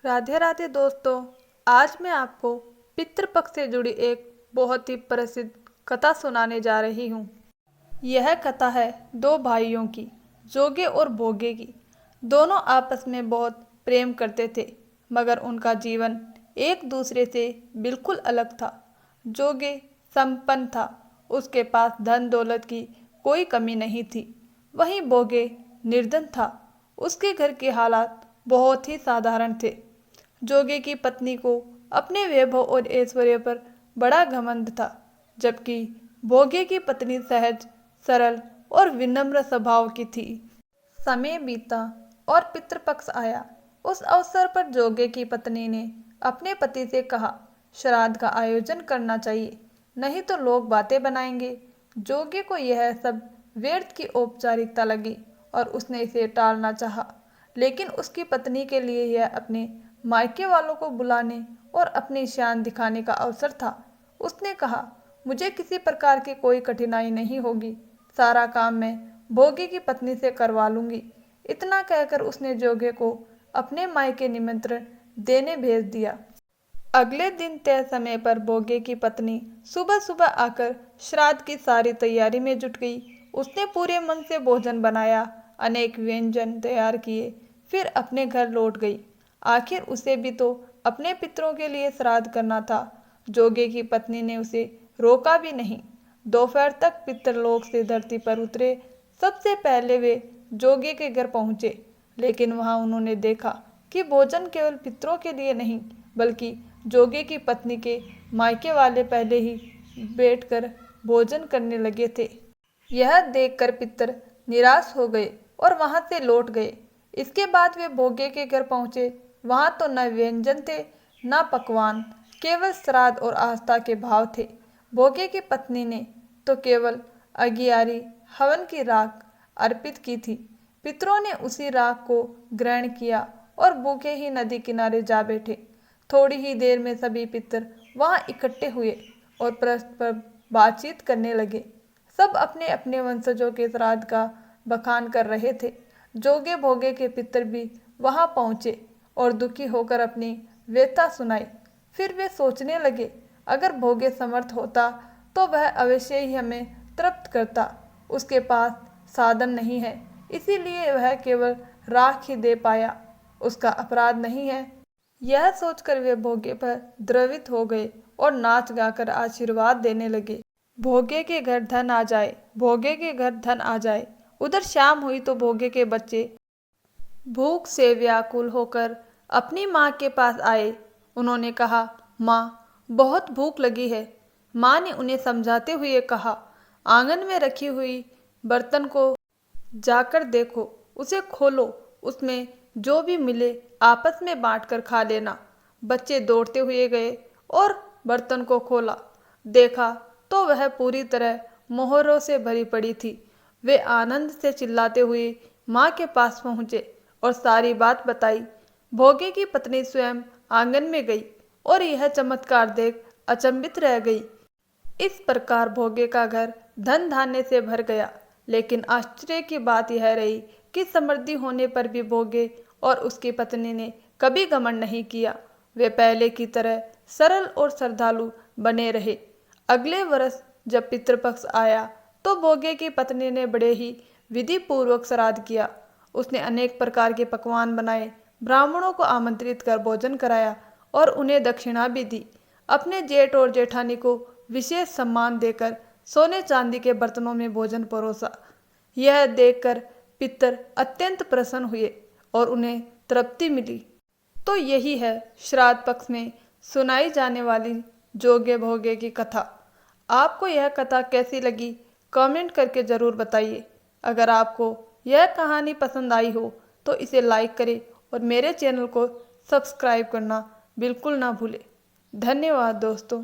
राधे राधे दोस्तों। आज मैं आपको पितृपक्ष से जुड़ी एक बहुत ही प्रसिद्ध कथा सुनाने जा रही हूँ। यह कथा है दो भाइयों की, जोगे और भोगे की। दोनों आपस में बहुत प्रेम करते थे, मगर उनका जीवन एक दूसरे से बिल्कुल अलग था। जोगे संपन्न था, उसके पास धन दौलत की कोई कमी नहीं थी। वहीं भोगे निर्धन था, उसके घर के हालात बहुत ही साधारण थे। जोगे की पत्नी को अपने वैभव और ऐश्वर्य पर बड़ा घमंड था, जबकि भोगे की पत्नी सहज, सरल और विनम्र स्वभाव की थी। समय बीता और पितृपक्ष आया। उस अवसर पर जोगे की पत्नी ने अपने पति से कहा, श्राद्ध का आयोजन करना चाहिए, नहीं तो लोग बातें बनाएंगे। जोगे को यह सब व्यर्थ की औपचारिकता लगी और उसने इसे टालना चाहा, लेकिन उसकी पत्नी के लिए यह अपने मायके वालों को बुलाने और अपनी शान दिखाने का अवसर था। उसने कहा, मुझे किसी प्रकार की कोई कठिनाई नहीं होगी, सारा काम मैं भोगे की पत्नी से करवा लूंगी। इतना कहकर उसने जोगे को अपने मायके निमंत्रण देने भेज दिया। अगले दिन तय समय पर भोगे की पत्नी सुबह सुबह आकर श्राद्ध की सारी तैयारी में जुट गई। उसने पूरे मन से भोजन बनाया, अनेक व्यंजन तैयार किए, फिर अपने घर लौट गई। आखिर उसे भी तो अपने पितरों के लिए श्राद्ध करना था। जोगे की पत्नी ने उसे रोका भी नहीं। दोपहर तक पितरलोक से धरती पर उतरे। सबसे पहले वे जोगे के घर पहुंचे, लेकिन वहां उन्होंने देखा कि भोजन केवल पितरों के लिए नहीं, बल्कि जोगे की पत्नी के मायके वाले पहले ही बैठकर भोजन करने लगे थे। यह देखकर पितर निराश हो गए और वहां से लौट गए। इसके बाद वे भोगे के घर पहुंचे। वहां तो न व्यंजन थे, न पकवान, केवल श्राद्ध और आस्था के भाव थे। भोगे की पत्नी ने तो केवल अगियारी हवन की राख अर्पित की थी। पितरों ने उसी राख को ग्रहण किया और भूखे ही नदी किनारे जा बैठे। थोड़ी ही देर में सभी पितर वहां इकट्ठे हुए और परस्पर बातचीत करने लगे। सब अपने अपने वंशजों के श्राद्ध का बखान कर रहे थे। जोगे भोगे के पितर भी वहां पहुंचे और दुखी होकर अपनी व्यथा सुनाई। फिर वे सोचने लगे, अगर भोगे समर्थ होता तो वह अवश्य ही हमें तृप्त करता। उसके पास साधन नहीं है, इसीलिए वह केवल राख ही दे पाया। उसका अपराध नहीं है। यह सोचकर वे भोगे पर द्रवित हो गए और नाच गाकर आशीर्वाद देने लगे। भोगे के घर धन आ जाए, भोगे के घर धन आ जाए। उधर शाम हुई तो भोगे के बच्चे भूख से व्याकुल होकर अपनी माँ के पास आए। उन्होंने कहा, माँ, बहुत भूख लगी है। माँ ने उन्हें समझाते हुए कहा, आंगन में रखी हुई बर्तन को जाकर देखो, उसे खोलो, उसमें जो भी मिले आपस में बांटकर खा लेना। बच्चे दौड़ते हुए गए और बर्तन को खोला। देखा तो वह पूरी तरह मोहरों से भरी पड़ी थी। वे आनंद से चिल्लाते हुए माँ के पास पहुँचे और सारी बात बताई। भोगे की पत्नी स्वयं आंगन में गई और यह चमत्कार देख अचंभित रह गई। इस प्रकार भोगे का घर धन धान्य से भर गया। लेकिन आश्चर्य की बात यह रही कि समृद्धि होने पर भी भोगे और उसकी पत्नी ने कभी घमंड नहीं किया। वे पहले की तरह सरल और श्रद्धालु बने रहे। अगले वर्ष जब पितृपक्ष आया तो भोगे की पत्नी ने बड़े ही विधि पूर्वक श्राद्ध किया। उसने अनेक प्रकार के पकवान बनाए, ब्राह्मणों को आमंत्रित कर भोजन कराया और उन्हें दक्षिणा भी दी। अपने जेठ और जेठानी को विशेष सम्मान देकर सोने चांदी के बर्तनों में भोजन परोसा। यह देखकर पितर अत्यंत प्रसन्न हुए और उन्हें तृप्ति मिली। तो यही है श्राद्ध पक्ष में सुनाई जाने वाली जोगे भोगे की कथा। आपको यह कथा कैसी लगी, कमेंट करके ज़रूर बताइए। अगर आपको यह कहानी पसंद आई हो तो इसे लाइक करें और मेरे चैनल को सब्सक्राइब करना बिल्कुल ना भूलें। धन्यवाद दोस्तों।